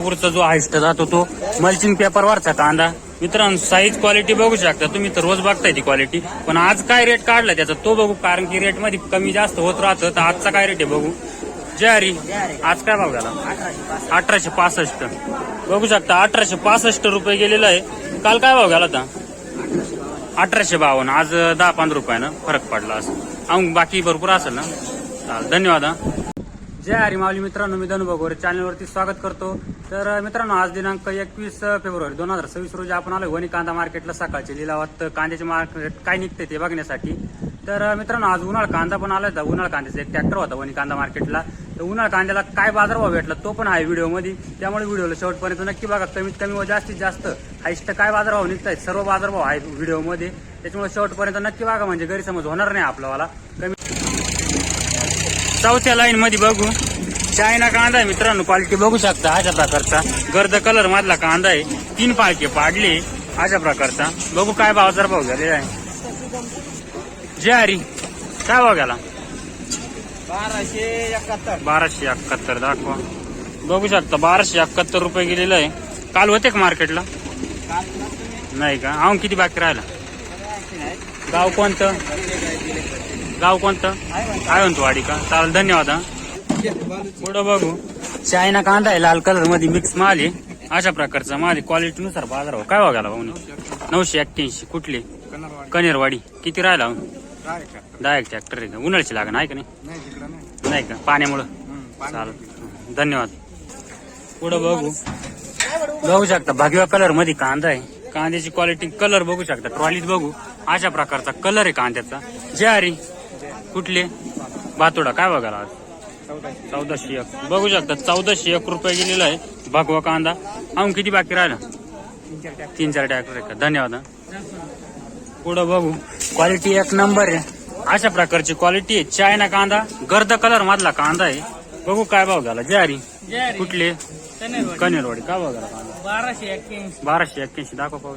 पुरचा जो हायस्ट जातो तो मल्चिंग पेपरवरचा कांदा. मित्रांनो साईज क्वालिटी बघू शकता तुम्ही, तर रोज बघताय ती क्वालिटी. पण आज काय रेट काढला त्याचा तो बघू, कारण की रेट मध्ये कमी जास्त होत राहतं. तर आजचा काय रेट आहे बघू. ज्वारी आज काय भाव झाला? 1865 बघू शकता. 1865 रुपये गेलेला आहे. काल काय भाव गेला होता? 1852. आज 10-15 रुपयानं फरक पडला असं. बाकी भरपूर असेल ना. चालेल, धन्यवाद. जय हरी माऊली. मित्रांनो, मी धनु भगोरे चॅनलवरती स्वागत करतो. तर मित्रांनो, आज दिनांक 21 फेब्रुवारी 2026 रोजी आपण आलोय वणी कांदा मार्केटला. सकाळच्या लिलावात कांद्याचे मार्केट काय निघते ते बघण्यासाठी. तर मित्रांनो, आज उन्हाळ कांदा पण आलाय. तर उन्हाळ कांद्याचा एक ट्रॅक्टर होता वणी कांदा मार्केटला. तर उन्हाळ कांद्याला काय बाजारभाव भेटला तो पण आहे व्हिडिओमध्ये. त्यामुळे व्हिडिओला शेवटपर्यंत नक्की बघा. कमीत कमी व जास्तीत जास्त हायस्ट काय बाजारभाव निघतायत सर्व बाजारभाव आहेत व्हिडिओमध्ये. त्याच्यामुळे शेवटपर्यंत नक्की बघा, म्हणजे गैरसमज होणार नाही आपल्याला. चौथ्या लाईन मध्ये बघू चायना कांदा आहे मित्रांनो. क्वालिटी बघू शकता अशा प्रकारचा गर्द कलर मधला कांदा आहे. 3 पाळके पाडले अशा प्रकारचा. बघू काय बाजारभाव झालेला आहे. ज्वारी काय भाव गेला? 1271 दाखवा. बघू शकता 1271 रुपये गेलेलं आहे. काल होते का मार्केटला? नाही का? अहो किती बाकी राहिला? गाव कोणतं? गाव कोणतं? आयवंतवाडी का? चालेल, धन्यवाद. पुढं बघू चायना कांदा आहे. लाल कलर मध्ये मिक्स माल आहे. अशा प्रकारचा माल आहे. क्वालिटी नुसार बाजार हो. काय बघायला भाऊ? 981. कुठले? कनेरवाडी. किती राहिला? 10 ट्रॅक्टर आहे का? उन्हाळ्याची लागण आहे का? नाही का? पाण्यामुळं. चालेल, धन्यवाद. पुढं बघू शकता भगव्या कलर मध्ये कांदा आहे. कांद्याची क्वालिटी कलर बघू शकता. ट्रॉलीत बघू अशा प्रकारचा कलर आहे कांद्याचा. ज्वारी कुठले? भातोडा. काय बघायला आज? 1401 बघू शकता. 1401 रुपये गेलेला आहे भगवा कांदा. अजून किती बाकी राहिला? 3-4 ट्रॅक्टर आहे का? धन्यवाद. पुढं बघू क्वालिटी एक नंबर आहे. अशा प्रकारची क्वालिटी आहे. चायना कांदा गर्द कलर मधला कांदा आहे. बघू काय भाव झाला. ज्वारी कुठले? कनेरवाडी. काय भाव झाला कांदा? 1281 दाखवा पाहू.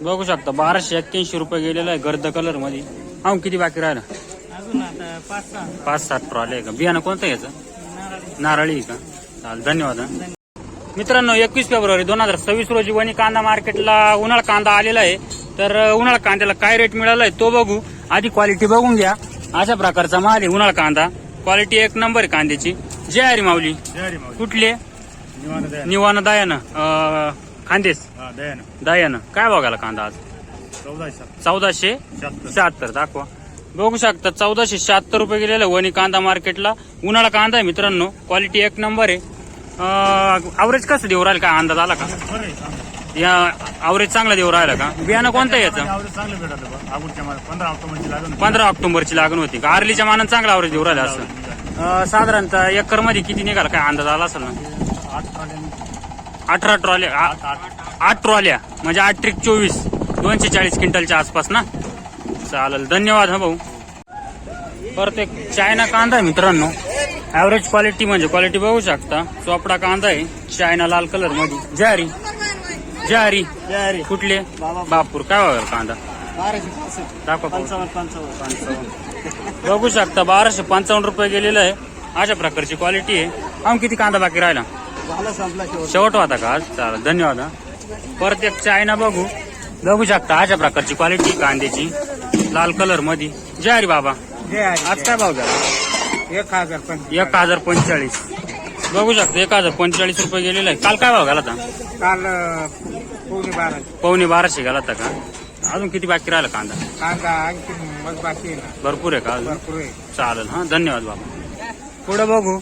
बघू शकता 1281 रुपये गेलेला आहे गर्द कलर मध्ये. अजून किती बाकी राहिला? 5-7 ट्रॉले आहे का? बियाणं कोणतं याचं? नारळी का? चालेल, धन्यवाद. मित्रांनो, 21 फेब्रुवारी 2026 रोजी वणी कांदा मार्केटला उन्हाळ कांदा आलेला आहे. तर उन्हाळ कांद्याला काय रेट मिळालाय तो बघू. आधी क्वालिटी बघून घ्या. अशा प्रकारचा माल आहे उन्हाळ कांदा. क्वालिटी एक नंबर आहे कांद्याची. जय हरी माऊली. कुठले? निवाना दयानं खानदेश दयानं. काय बघायला कांदा आज? 1476 दाखवा. बघू शकता 1476 रुपये गेलेला वणी कांदा मार्केटला. उन्हाळा कांदा आहे मित्रांनो. क्वालिटी एक नंबर आहे. अवरेज कसं देऊ राहिलं? काय अंदाज आला का? या अवरेज चांगला देऊ राहिला का? बियाणं कोणतं याचं? 15 ऑक्टोबरची लागण होती का? आर्लीच्या मानानं चांगला अवरेज देऊ राहिला असं. साधारणतः एकर मध्ये किती निघाला? काय अंदाज आला असेल ना? 18 ट्रॉल्या. 8 ट्रॉल्या म्हणजे 8-24 240 क्विंटलच्या आसपास ना. चालेल, धन्यवाद. हा भाऊ. परत एक चायना कांदा आहे मित्रांनो. ऍव्हरेज क्वालिटी म्हणजे क्वालिटी बघू शकता. चोपडा कांदा आहे चायना लाल कलर मध्ये. ज्वारी कुठले? बापूर. काय बघा कांदा? दाखवा. 55 बघू शकता. 1255 रुपये गेलेला आहे. अशा प्रकारची क्वालिटी आहे. अजून किती कांदा बाकी राहिला? शेवट होता का आज? चालेल, धन्यवाद. परत एक चायना बघू शकता. अशा प्रकारची क्वालिटी कांद्याची लाल कलर मध्ये. ज्वारी बाबा आज काय भाव झाला? 1045 बघू शकता. 1045 रुपये गेलेला आहे. काल काय भाव घाला होता? काल 1250 घाला होता का? अजून किती बाकी राहिला कांदा? आणखी मग बाकी भरपूर आहे का? भरपूर आहे. चालेल, हा, धन्यवाद बाबा. पुढे बघू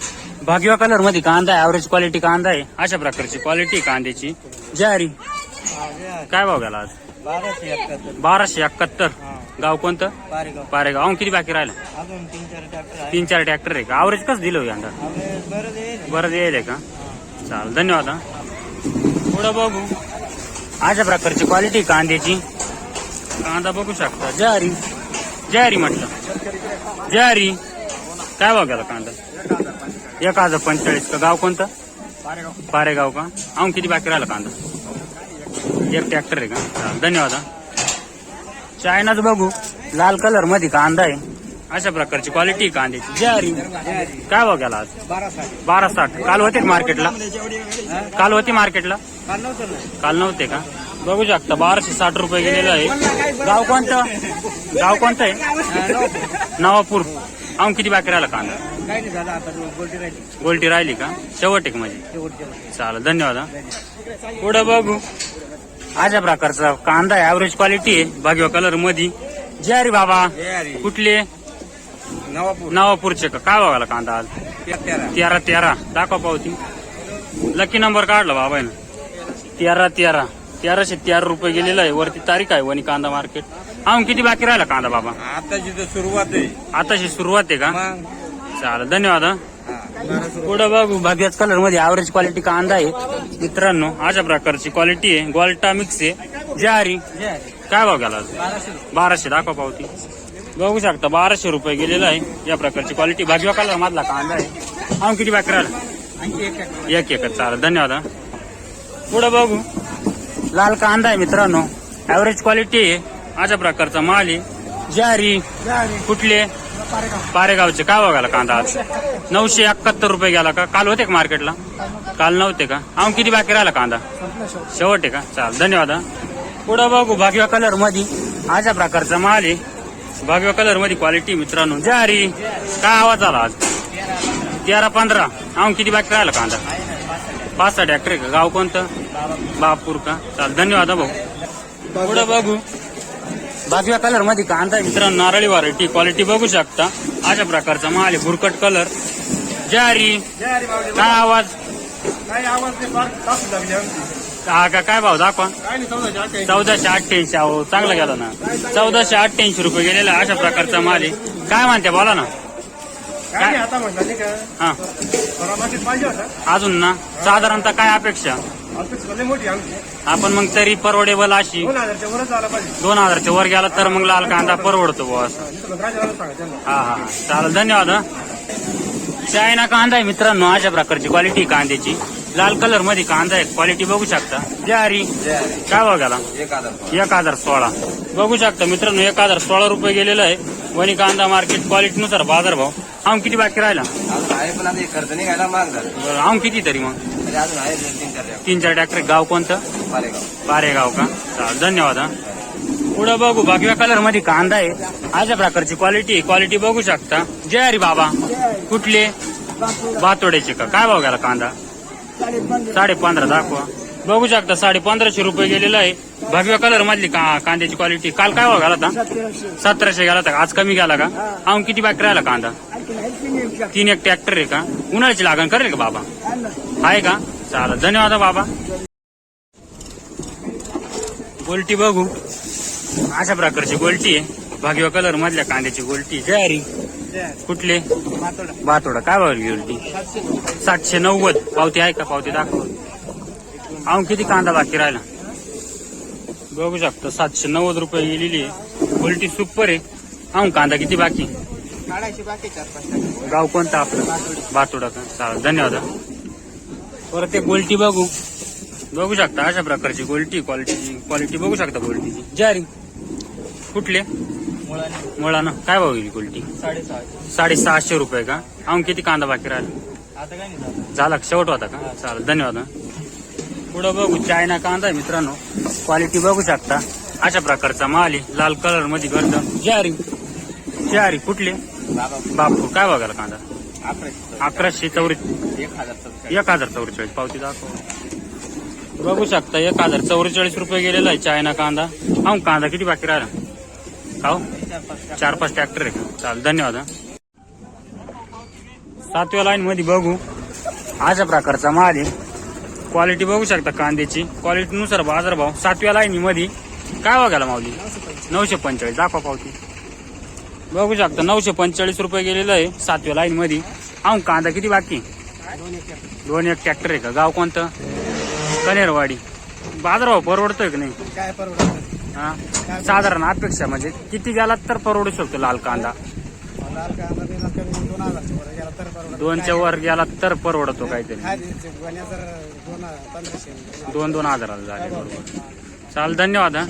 भगव्या कलर मध्ये कांदा आहे. ऍव्हरेज क्वालिटी कांदा आहे. अशा प्रकारची क्वालिटी कांद्याची. ज्वारी काय भाव घाला आज? 1271 गाव कोणतं? पारेगाव. अजून किती बाकी राहिलं? 3-4 ट्रॅक्टर आहे का? अवरेज कसं दिलं यंदा? बरं येईल का? चालेल, धन्यवाद. पुढं बघू अशा प्रकारची क्वालिटी कांद्याची. कांदा बघू शकता. ज्वारी म्हटलं. ज्वारी काय भाव गेला कांदा? 1045 का? गाव कोणतं? पारेगाव का? अजून किती बाकी राहिला कांदा? 1 ट्रॅक्टर आहे का? धन्यवाद. चायनाच बघू लाल कलर मध्ये कांदा आहे. अशा प्रकारची क्वालिटी कांद्याची ज्वारी काय भाव गेला आज 12.60 काल होते का मार्केटला काल होती मार्केटला काल नव्हते का बघू शकता 1260 रुपये गेलेलं आहे गाव कोणतं आहे नवापूर अहो किती बाकी राहिला कांदा गोल्टी राहिली का शेवट आहे का म्हणजे चालेल धन्यवाद हा. पुढं बघू अशा प्रकारचा कांदा आहे ऍव्हरेज क्वालिटी आहे भगव्या कलर मध्ये ज्वारी बाबा कुठले नवापूरचे का काय बघायला कांदा आज 13 दाखवा पावती लकी नंबर काढला बाबा ना 1313 रुपये गेलेला आहे वरती तारीख आहे वणी कांदा मार्केट हा किती बाकी राहिला कांदा बाबा आताची तर सुरुवात आहे आताची सुरुवात आहे का मग चालेल धन्यवाद हा. पुढं बघू भाग्याच कलर मध्ये ऍव्हरेज क्वालिटी कांदा आहे मित्रांनो अशा प्रकारची क्वालिटी आहे गोल्टा मिक्स आहे ज्वारी काय भाव गेला 1200 दाखवा पावती बघू शकता 1200 रुपये गेलेला आहे या प्रकारची क्वालिटी भागवा कलर मधला कांदा आहे हा किती बाकी राहिला एक चालेल धन्यवाद हा. पुढं बघू लाल कांदा आहे मित्रांनो ऍव्हरेज क्वालिटी आहे अशा प्रकारचा माल आहे ज्वारी कुठले पारेगावचे काय बघायला कांदा आज 971 रुपये गेला का काल होते का मार्केटला काल नव्हते का हा किती बाकी राहिला कांदा शेवट आहे का चाल धन्यवाद हा. पुढं बघू भागव्या कलर मध्ये अशा प्रकारचा माल आहे भागव्या कलर मध्ये क्वालिटी मित्रांनो ज्वारी काय आवाज आला आज 13-15 हा किती बाकी राहिला कांदा 5-6 ट्रॅक्टर का गाव कोणतं बापूर का चाल धन्यवाद हा भाऊ. पुढं बघू भागव्या कलर मध्ये कांदा आहे मित्रांनो नारळी व्हरायटी क्वालिटी बघू शकता अशा प्रकारचा माल आहे बुरकट कलर ज्वारी काय आवाज हा का काय भाव दाखवा 1488 अहो चांगला गेला ना 1488 रुपये गेलेला अशा प्रकारचा माल आहे काय म्हणते बोला ना काय हा अजून ना साधारणतः काय अपेक्षा आपण मग तरी परवडेबल अशी 2000च्या वर गेला तर मग लाल कांदा परवडतो बॉस हा चालेल धन्यवाद हा. चायना कांदा आहे मित्रांनो अशा प्रकारची क्वालिटी कांद्याची लाल कलर मध्ये कांदा आहे क्वालिटी बघू शकता ज्वारी काय भाव गेला 1016 बघू शकता मित्रांनो 1016 रुपये गेलेला आहे वणी कांदा मार्केट क्वालिटी नुसार बाजार भाव हा किती बाकी राहिला खर्च निघायला माग झाला हा किती तरी मग 3-4 ट्रॅक्टर गाव कोणतं पारेगाव का चालेल धन्यवाद हा. पुढं बघू भगव्या कलर मध्ये कांदा आहे अशा प्रकारची क्वालिटी बघू शकता ज्वारी बाबा कुठले बातोड्याचे का काय भाव गेला कांदा 15.5 दाखवा बघू शकता 1550 रुपये गेलेला आहे भगव्या कलर मधली कांद्याची क्वालिटी काल काय भाव गेला होता 1700 गेला होता आज कमी गेला का हा किती बाकी राहिला कांदा 3 ट्रॅक्टर आहे का उन्हाळ्याची लागण करेल का बाबा आहे का चालेल धन्यवाद बाबा. गोल्टी बघू अशा प्रकारची गोल्टी आहे भगव्या कलर मधल्या कांद्याची गोल्टी ज्वारी कुठले बातोडा काय भाव गोल्टी 790 पावती आहे का पावती दाखव अहो किती कांदा बाकी राहिला बघू शकता 790 रुपये गेलेली आहे गोल्टी सुपर आहे अहो कांदा किती बाकी गाव कोणतं आपलं बातोडा का चालेल धन्यवाद. परत एक गोल्टी बघू शकता अशा प्रकारची गोल्टी क्वालिटी बघू शकता गोल्टीची ज्वारी कुठले मुळा ना काय भाव गेली गोल्टी 650 रुपये का अहो किती कांदा बाकी राहिला झाला शेवट होता का चालेल धन्यवाद. पुढं बघू चायना कांदा आहे मित्रांनो क्वालिटी बघू शकता अशा प्रकारचा माल आहे लाल कलर मध्ये गर्द ज्वारी कुठले बापूर काय बघायला कांदा 1144 पावती दाखव बघू शकता 1044 रुपये गेलेला आहे चायना कांदा हा कांदा किती बाकी राहिला का 4-5 ट्रॅक्टर आहे चालेल धन्यवाद. 7व्या लाईन मध्ये बघू अशा प्रकारचा माल आहे क्वालिटी बघू शकता कांद्याची क्वालिटी नुसार बाजार भाव 7व्या लाईन मध्ये काय बघायला मावली 945 दाखवा पावती बघू शकता 945 रुपये गेलेलं आहे 7व्या लाईन मध्ये हा कांदा किती बाकी 2 ट्रॅक्टर आहे का गाव कोणतं कनेरवाडी बाजारभाव परवडतोय की नाही काय परवडत हा साधारण अपेक्षा म्हणजे किती गेला तर परवडू शकतो लाल कांदा 2च्या वर गेला तर परवडतो काहीतरी 2-2 हजाराला झाले बरोबर चाल धन्यवाद हा.